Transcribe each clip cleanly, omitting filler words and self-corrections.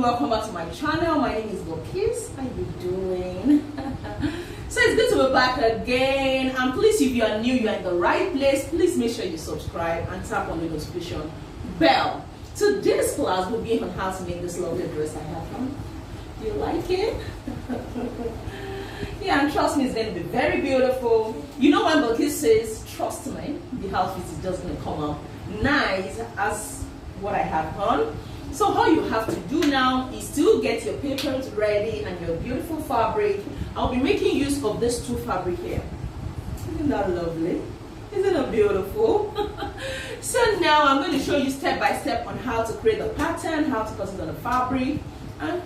welcome back to my channel. My name is Bilikis. How you doing? So it's good to be back again. And please, if you are new, you're in the right place. Please make sure you subscribe and tap on the notification bell. Today's class will be on how to make this lovely dress I have on. Do you like it? Yeah, and trust me, it's going to be very beautiful. You know when Bilikis says, trust me, the outfit is just going to come out nice as what I have on. So all you have to do now is to get your papers ready and your beautiful fabric. I'll be making use of this two fabric here. Isn't that lovely? Isn't it beautiful? So now I'm going to show you step by step on how to create the pattern, how to cut it on the fabric, and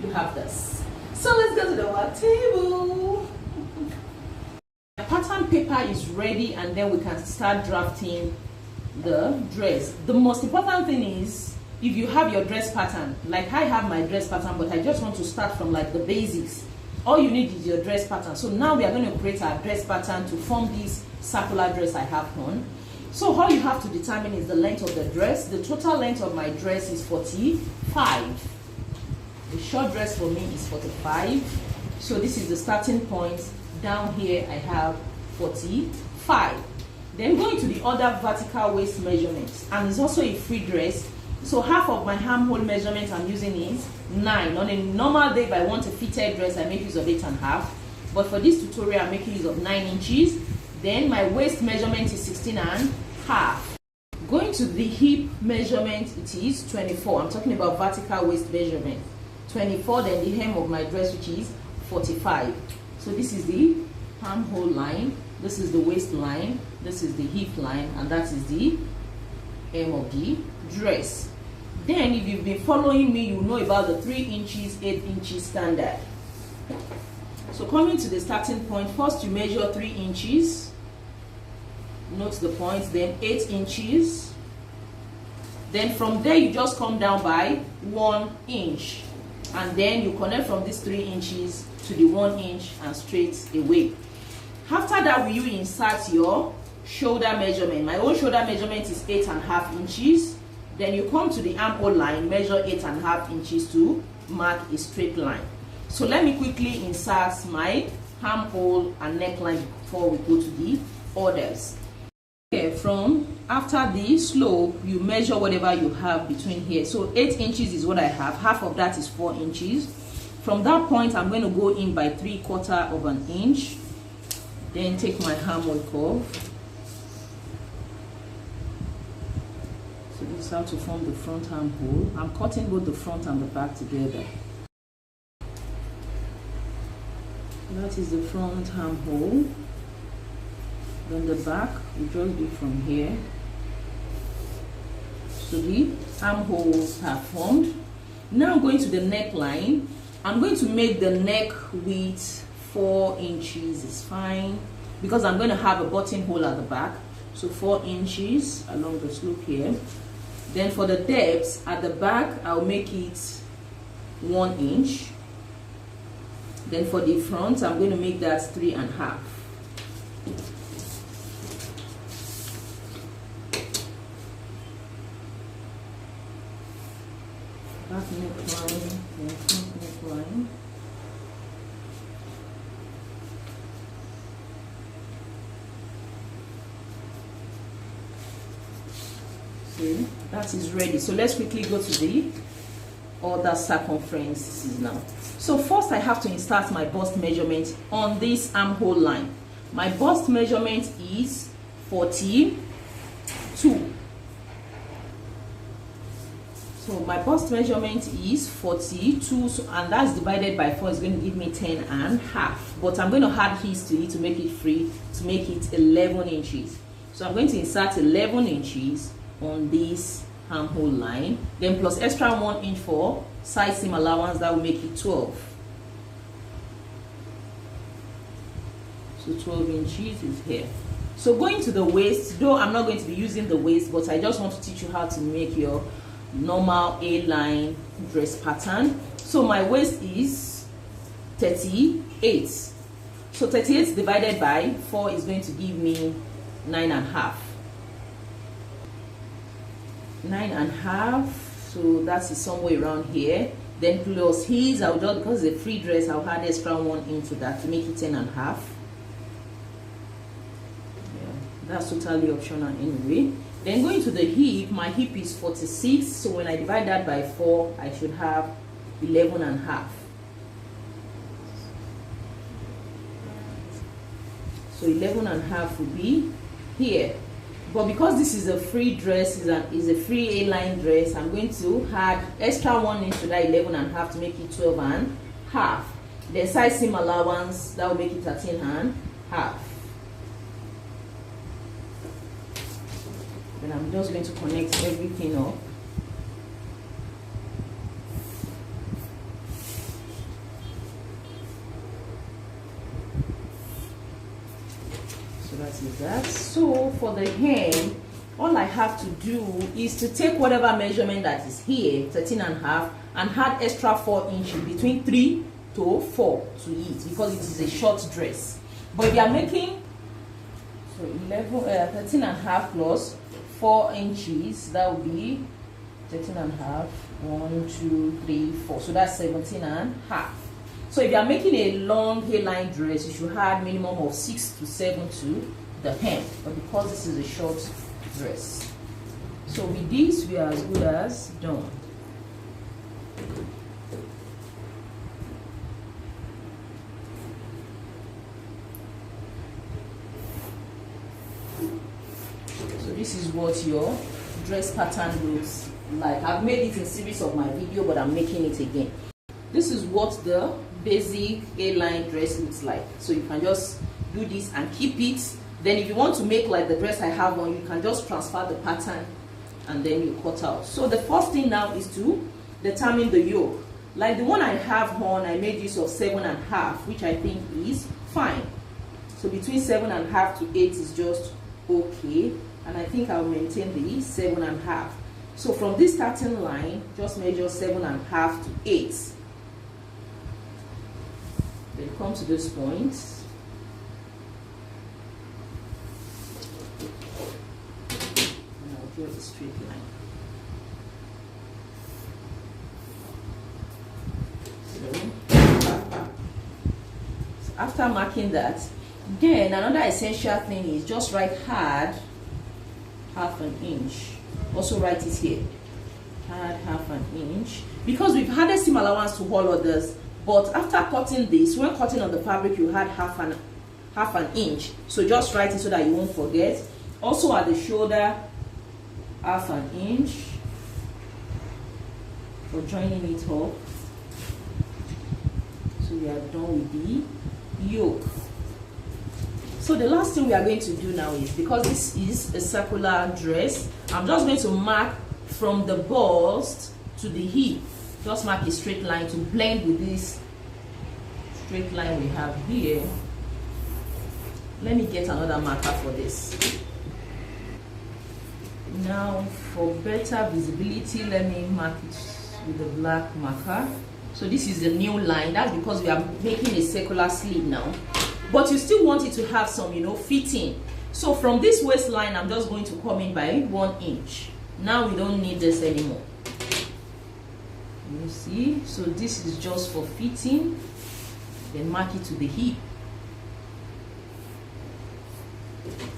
you have this. So let's go to the work table. The pattern paper is ready, and then we can start drafting the dress. The most important thing is, if you have your dress pattern, like I have my dress pattern, but I just want to start from like the basics, all you need is your dress pattern. So now we are going to create our dress pattern to form this circular dress I have on. So all you have to determine is the length of the dress. The total length of my dress is 45. The short dress for me is 45. So this is the starting point. Down here I have 45. Then going to the other vertical waist measurements, and it's also a free dress. So half of my armhole measurement I'm using is 9. On a normal day, if I want a fitted dress, I make use of 8.5. But for this tutorial, I'm making use of 9 inches. Then my waist measurement is 16.5. Going to the hip measurement, it is 24. I'm talking about vertical waist measurement. 24, then the hem of my dress, which is 45. So this is the armhole line, this is the waistline, this is the hip line, and that is the hem of the dress. Then if you've been following me, you know about the 3 inches, 8 inches standard. So coming to the starting point, first you measure 3 inches, note the points, then 8 inches. Then from there you just come down by 1 inch. And then you connect from these 3 inches to the 1 inch and straight away. After that, will you insert your shoulder measurement? My own shoulder measurement is 8.5 inches. Then you come to the armhole line, measure 8.5 inches to mark a straight line. So let me quickly insert my armhole and neckline before we go to the others. Okay, from after the slope, you measure whatever you have between here. So 8 inches is what I have. Half of that is 4 inches. From that point, I'm going to go in by 3/4 of an inch. Then take my armhole curve. So this is how to form the front armhole. I'm cutting both the front and the back together. That is the front armhole. Then the back, we just do from here. So the armholes are formed. Now I'm going to the neckline. I'm going to make the neck width 4 inches is fine, because I'm going to have a buttonhole at the back. So 4 inches along the slope here. Then for the depth at the back, I'll make it 1 inch. Then for the front, I'm going to make that 3.5. Back neckline, then front neckline. See, that is ready. So let's quickly go to the other circumferences now. So first I have to insert my bust measurement on this armhole line. My bust measurement is 42. So my bust measurement is 42, so, and that's divided by 4 is going to give me 10.5. But I'm going to add his to it to make it free, to make it 11 inches. So I'm going to insert 11 inches on this armhole line, then plus extra 1 inch for side seam allowance, that will make it 12. So 12 inches is here. So going to the waist, though I'm not going to be using the waist, but I just want to teach you how to make your normal A-line dress pattern. So my waist is 38. So 38 divided by 4 is going to give me 9.5. 9.5. So that is somewhere around here. Then plus his, I'll just, because it's a free dress, I'll add extra 1 into that to make it 10.5. Yeah, that's totally optional anyway. Then going to the hip, my hip is 46, so when I divide that by 4, I should have 11.5. So 11.5 will be here. But because this is a free dress, is a free A-line dress, I'm going to add extra 1 into that 11.5 to make it 12.5. The size seam allowance, that will make it 13.5. Then I'm just going to connect everything up. So that is that. So for the hem, all I have to do is to take whatever measurement that is here, 13.5, and add extra 4 inches, between 3 to 4 to it, because it is a short dress. But if you are making, so 13.5 plus 4 inches, that will be 13.5, 1, 2, 3, 4, so that's 17.5. So if you are making a long hairline dress, you should add minimum of 6 to 7 to the hem. But because this is a short dress, so with this we are as good as done. So this is what your dress pattern looks like. I've made it in series of my video, but I'm making it again. This is what the basic A-line dress looks like. So you can just do this and keep it. Then if you want to make like the dress I have on, you can just transfer the pattern and then you cut out. So the first thing now is to determine the yoke. Like the one I have on, I made use of 7.5, which I think is fine. So between 7.5 to 8 is just okay, and I think I'll maintain the 7.5. So from this starting line, just measure 7.5 to 8. Then come to this point. And I'll draw a straight line. So after marking that, then another essential thing is just write add ½ inch. Also write it here. Add ½ inch. Because we've added seam allowance to all others. But after cutting this, when cutting on the fabric, you had half an inch. So just write it so that you won't forget. Also at the shoulder, ½ inch for joining it up. So we are done with the yoke. So the last thing we are going to do now is, because this is a circular dress, I'm just going to mark from the bust to the hip. Just mark a straight line to blend with this straight line we have here. Let me get another marker for this. Now for better visibility, let me mark it with a black marker. So this is the new line. That's because we are making a circular sleeve now. But you still want it to have some, fitting. So from this waistline, I'm just going to come in by 1 inch. Now we don't need this anymore. You see, so this is just for fitting. Then mark it to the hip.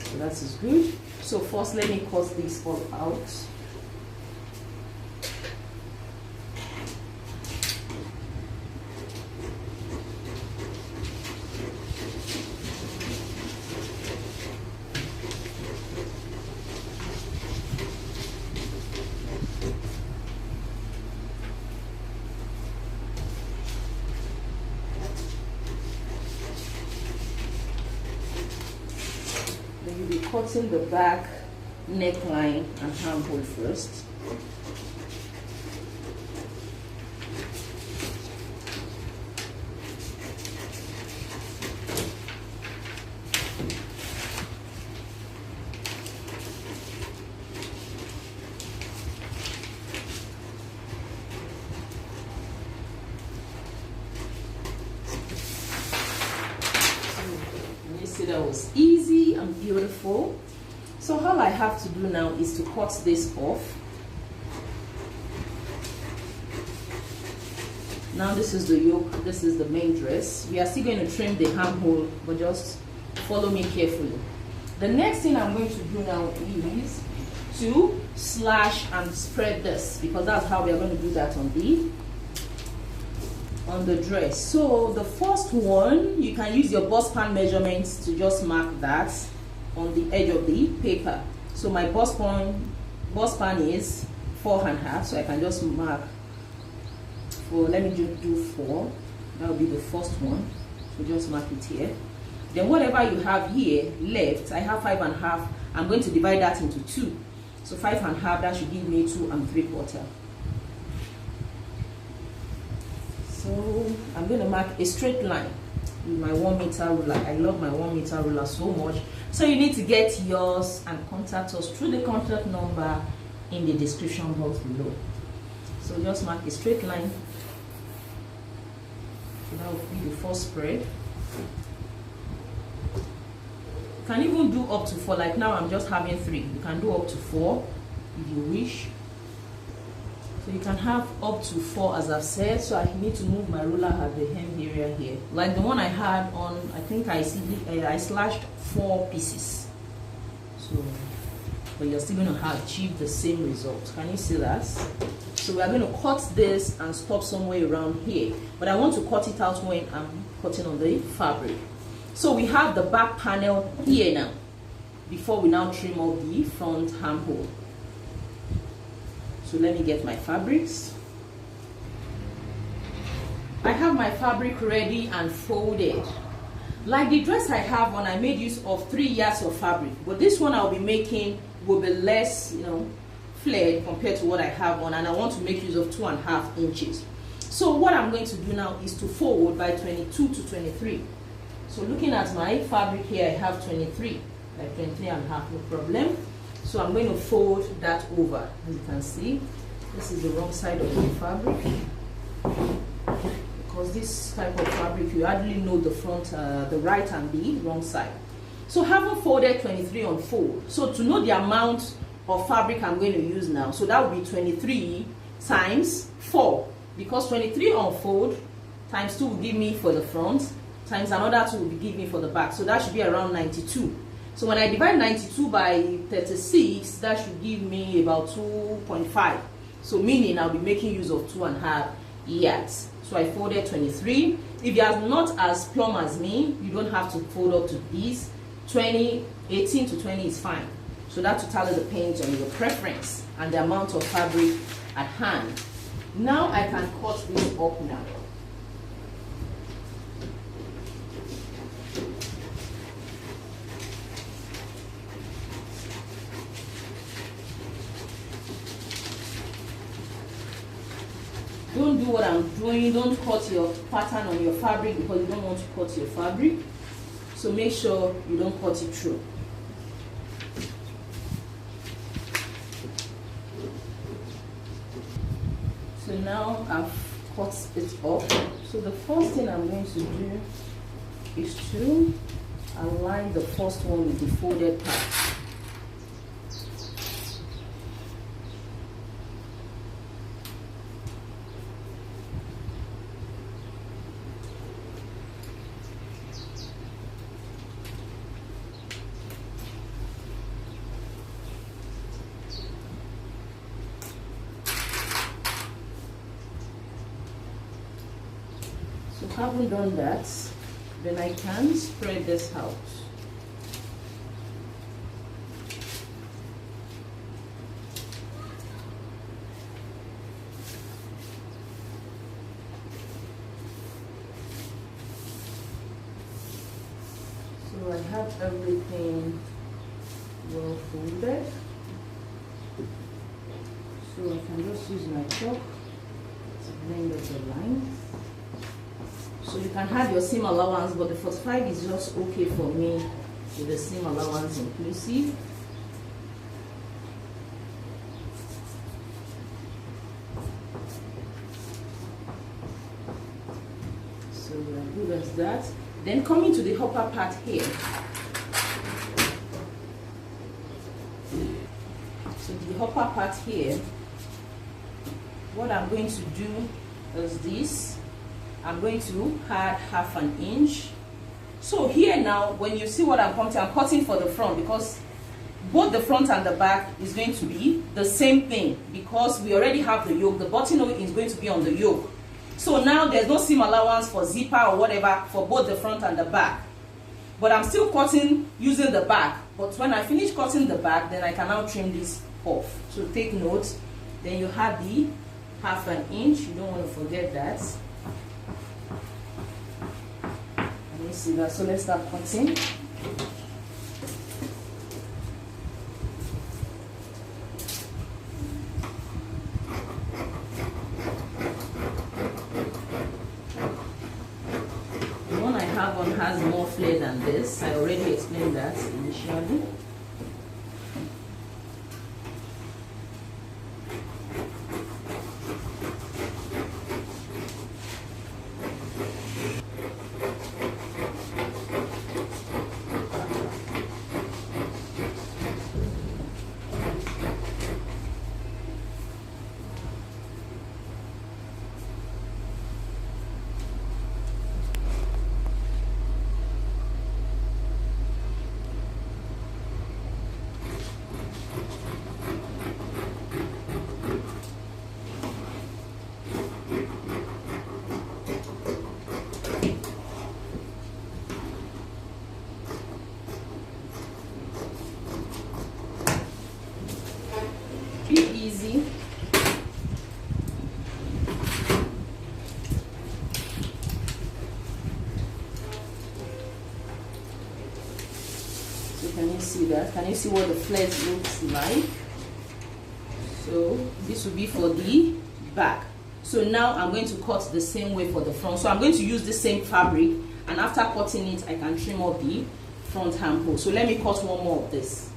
So that is good. So first, let me cut this all out. You'll be cutting the back neckline and armhole first. That was easy and beautiful. So all I have to do now is to cut this off. Now this is the yoke, this is the main dress. We are still going to trim the armhole, but just follow me carefully. The next thing I'm going to do now is to slash and spread this, because that's how we are going to do that on the dress. So the first one, you can use your bust pan measurements to just mark that on the edge of the paper. So my bust pan is 4.5, so I can just mark for, let me just do 4. That will be the first one. So just mark it here. Then whatever you have here left, I have 5.5. I'm going to divide that into 2. So 5.5, that should give me 2 3/4. So I'm going to mark a straight line with my 1 meter ruler. I love my 1 meter ruler so much. So you need to get yours and contact us through the contact number in the description box below. So just mark a straight line. So that will be the first spread. You can even do up to 4. Like now I'm just having 3. You can do up to 4 if you wish. So you can have up to 4, as I've said. So I need to move my ruler at the hem area here. Like the one I had on, I think I slashed 4 pieces. So, but you're still going to achieve the same result. Can you see that? So we are going to cut this and stop somewhere around here. But I want to cut it out when I'm cutting on the fabric. So we have the back panel here now, before we now trim off the front armhole. So let me get my fabrics. I have my fabric ready and folded. Like the dress I have on, I made use of 3 yards of fabric, but this one I'll be making will be less, flared compared to what I have on, and I want to make use of 2.5 inches. So what I'm going to do now is to fold by 22 to 23. So looking at my fabric here, I have 23, like 23.5, no problem. So I'm going to fold that over. As you can see, this is the wrong side of the fabric. Because this type of fabric, you hardly know the front, the right and the wrong side. So having folded 23 on fold, so to know the amount of fabric I'm going to use now, so that would be 23 times 4. Because 23 on fold times 2 will give me for the front, times another 2 will give me for the back. So that should be around 92. So when I divide 92 by 36, that should give me about 2.5. So meaning I'll be making use of 2.5 yards. So I folded 23. If you are not as plumb as me, you don't have to fold up to these. 18 to 20 is fine. So that totally depends on your preference and the amount of fabric at hand. Now I can cut this up now. Don't do what I'm doing. Don't cut your pattern on your fabric because you don't want to cut your fabric. So make sure you don't cut it through. So now I've cut it up. So the first thing I'm going to do is to align the first one with the folded part. Haven't done that, then I can spread this out. So I have everything well folded. So I can just use my chalk to blend up the line. So you can have your seam allowance, but the 45 is just okay for me with the seam allowance inclusive. So we are good as that. Then coming to the upper part here. So the upper part here, what I'm going to do is this. I'm going to add 1/2 inch. So here now, when you see what I'm cutting for the front, because both the front and the back is going to be the same thing, because we already have the yoke. The buttonhole is going to be on the yoke. So now there's no seam allowance for zipper or whatever for both the front and the back. But I'm still cutting using the back. But when I finish cutting the back, then I can now trim this off. So take note. Then you have the 1/2 inch. You don't want to forget that. Let me see that. So let's start cutting. Has more flare than this. I already explained that initially. Easy. So can you see that? Can you see what the flares looks like? So this will be for the back. So now I'm going to cut the same way for the front. So I'm going to use the same fabric, and after cutting it, I can trim up the front armhole. So let me cut one more of this.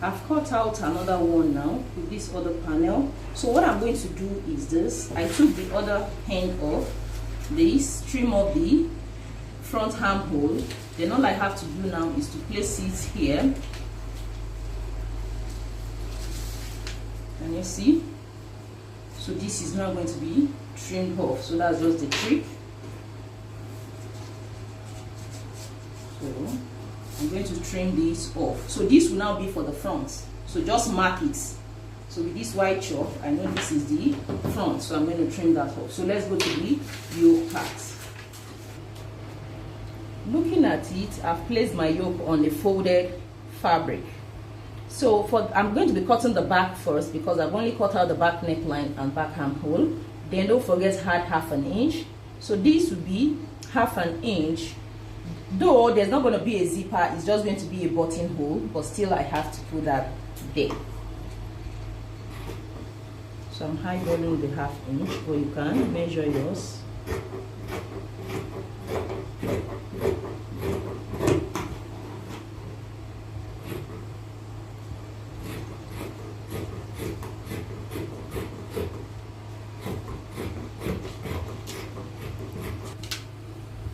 I've cut out another one now with this other panel. So what I'm going to do is this. I took the other end off this, trim up the front armhole. Then all I have to do now is to place it here. Can you see? So this is now going to be trimmed off. So that's just the trick. So I'm going to trim this off. So this will now be for the front. So just mark it. So with this white chalk, I know this is the front. So I'm going to trim that off. So let's go to the yoke part. Looking at it, I've placed my yoke on the folded fabric. So I'm going to be cutting the back first, because I've only cut out the back neckline and back armhole. Then don't forget to add 1/2 inch. So this will be 1/2 inch. Though there's not going to be a zipper, it's just going to be a buttonhole, but still I have to put that there. So I'm eyeballing the 1/2 inch, but you can measure yours.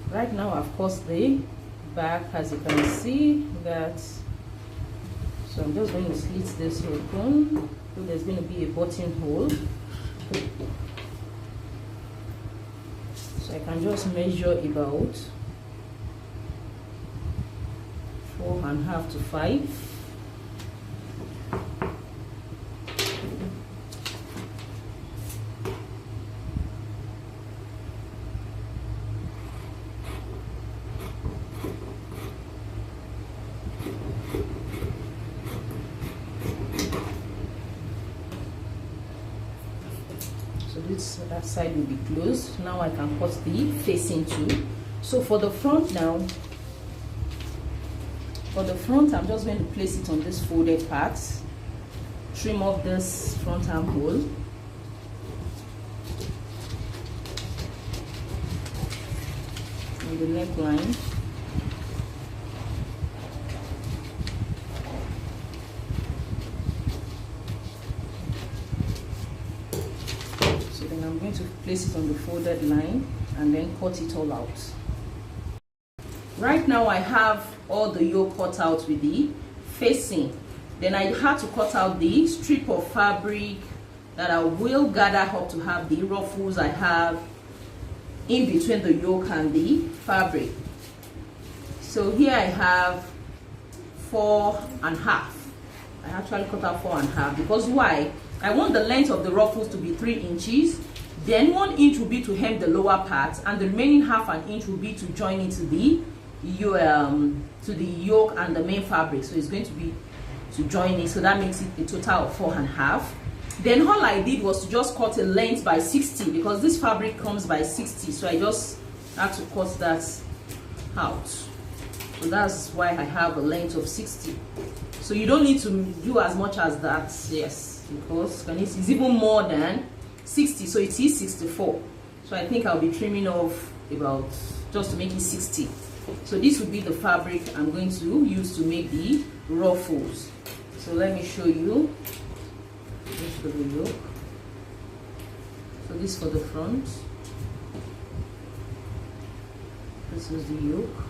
Right now I've cut the back, as you can see that. So I'm just going to slit this open. So there's going to be a buttonhole. So I can just measure about 4.5 to 5. That side will be closed. Now I can cut the facing too. So for the front now, I'm just going to place it on this folded part, trim off this front armhole, and the neckline. I'm going to place it on the folded line and then cut it all out. Right now I have all the yoke cut out with the facing. Then I had to cut out the strip of fabric that I will gather up to have the ruffles I have in between the yoke and the fabric. So here I have 4.5. I actually cut out 4.5 because why? I want the length of the ruffles to be 3 inches. Then 1 inch will be to hem the lower part, and the remaining 1/2 inch will be to join into the yoke and the main fabric. So it's going to be to join it, so that makes it a total of 4.5. Then all I did was to just cut a length by 60 because this fabric comes by 60, so I just had to cut that out. So that's why I have a length of 60. So you don't need to do as much as that, yes, because it's even more than 60, so it is 64. So I think I'll be trimming off about just to make it 60. So this would be the fabric I'm going to use to make the ruffles. So let me show you. This for the yoke. So this for the front. This is the yoke.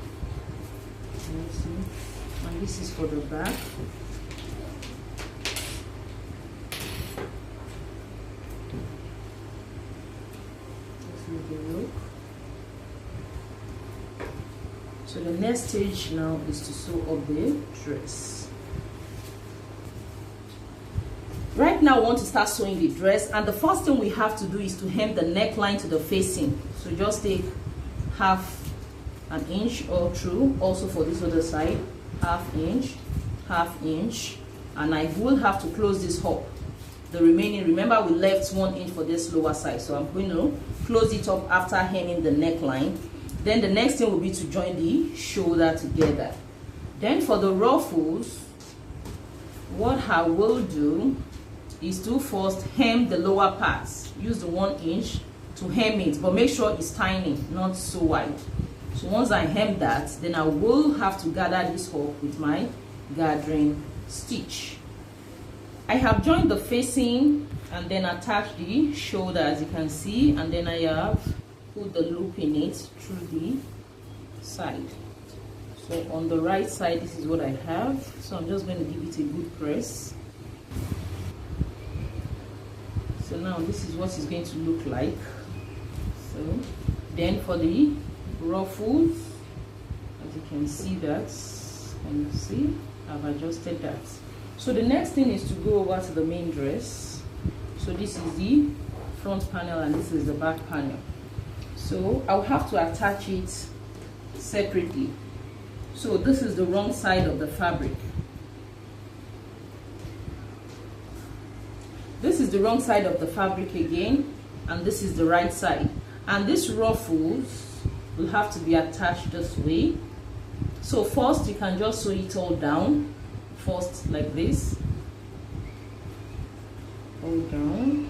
Let's see. And this is for the back. The yoke. So the next stage now is to sew up the dress. Right now I want to start sewing the dress, and the first thing we have to do is to hem the neckline to the facing. So just take 1/2 inch all through, also for this other side, 1/2 inch, and I will have to close this up. The remaining, remember we left 1 inch for this lower side, so I'm going to close it up after hemming the neckline. Then the next thing will be to join the shoulder together. Then for the ruffles, what I will do is to first hem the lower parts. Use the 1 inch to hem it, but make sure it's tiny, not so wide. So once I hem that, then I will have to gather this up with my gathering stitch. I have joined the facing and then attached the shoulder, as you can see, and then I have put the loop in it through the side. So on the right side, this is what I have. So I'm just going to give it a good press. So now this is what it's going to look like. So then for the ruffles, as you can see that, can you see? I've adjusted that. So the next thing is to go over to the main dress. So this is the front panel and this is the back panel. So I'll have to attach it separately. So this is the wrong side of the fabric. This is the wrong side of the fabric again, and this is the right side. And these ruffles will have to be attached this way. So first you can just sew it all down. First like this, all down.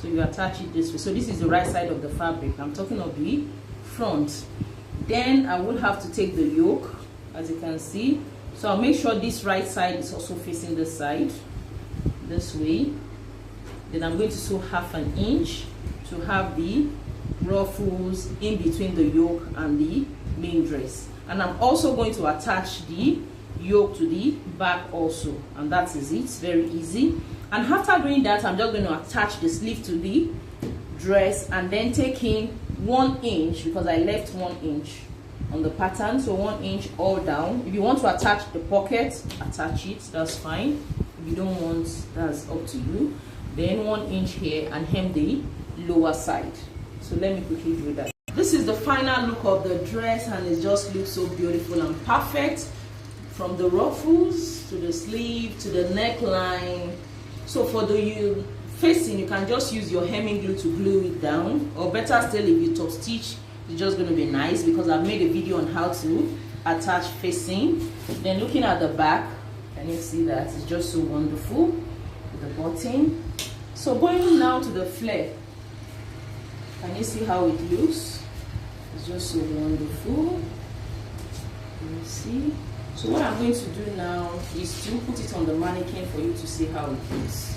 So you attach it this way. So this is the right side of the fabric. I'm talking of the front. Then I will have to take the yoke, as you can see. So I'll make sure this right side is also facing this side, this way. Then I'm going to sew 1/2 inch to have the ruffles in between the yoke and the main dress. And I'm also going to attach the yoke to the back also, and that is it. Very easy. And after doing that, I'm just going to attach the sleeve to the dress and then take in 1 inch, because I left 1 inch on the pattern, so 1 inch all down. If you want to attach the pocket, attach it, that's fine. If you don't want, that's up to you. Then 1 inch here and hem the lower side. So let me quickly do that. This is the final look of the dress, and it just looks so beautiful and perfect, from the ruffles to the sleeve to the neckline. So for the facing, you can just use your hemming glue to glue it down, or better still, if you top stitch, it's just going to be nice, because I've made a video on how to attach facing. Then looking at the back, can you see that it's just so wonderful with the button. So going now to the flare, can you see how it looks? It's just so wonderful. Can you see? So what I'm going to do now is to put it on the mannequin for you to see how it looks.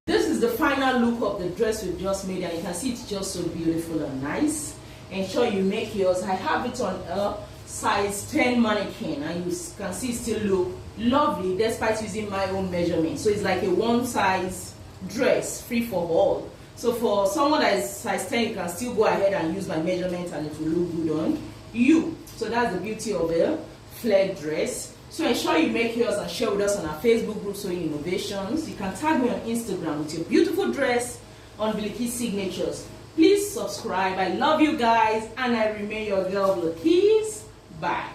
This is the final look of the dress we've just made, and you can see it's just so beautiful and nice. Ensure you make yours. I have it on a size 10 mannequin, and you can see it still look lovely despite using my own measurement. So it's like a one size dress, free for all. So for someone that is size 10, you can still go ahead and use my measurement and it will look good on you. So that's the beauty of a flared dress. So ensure you make yours and share with us on our Facebook group, Sewing Innovations. You can tag me on Instagram with your beautiful dress on Bilikis Signatures. Please subscribe. I love you guys, and I remain your girl, Bilikis. Bye.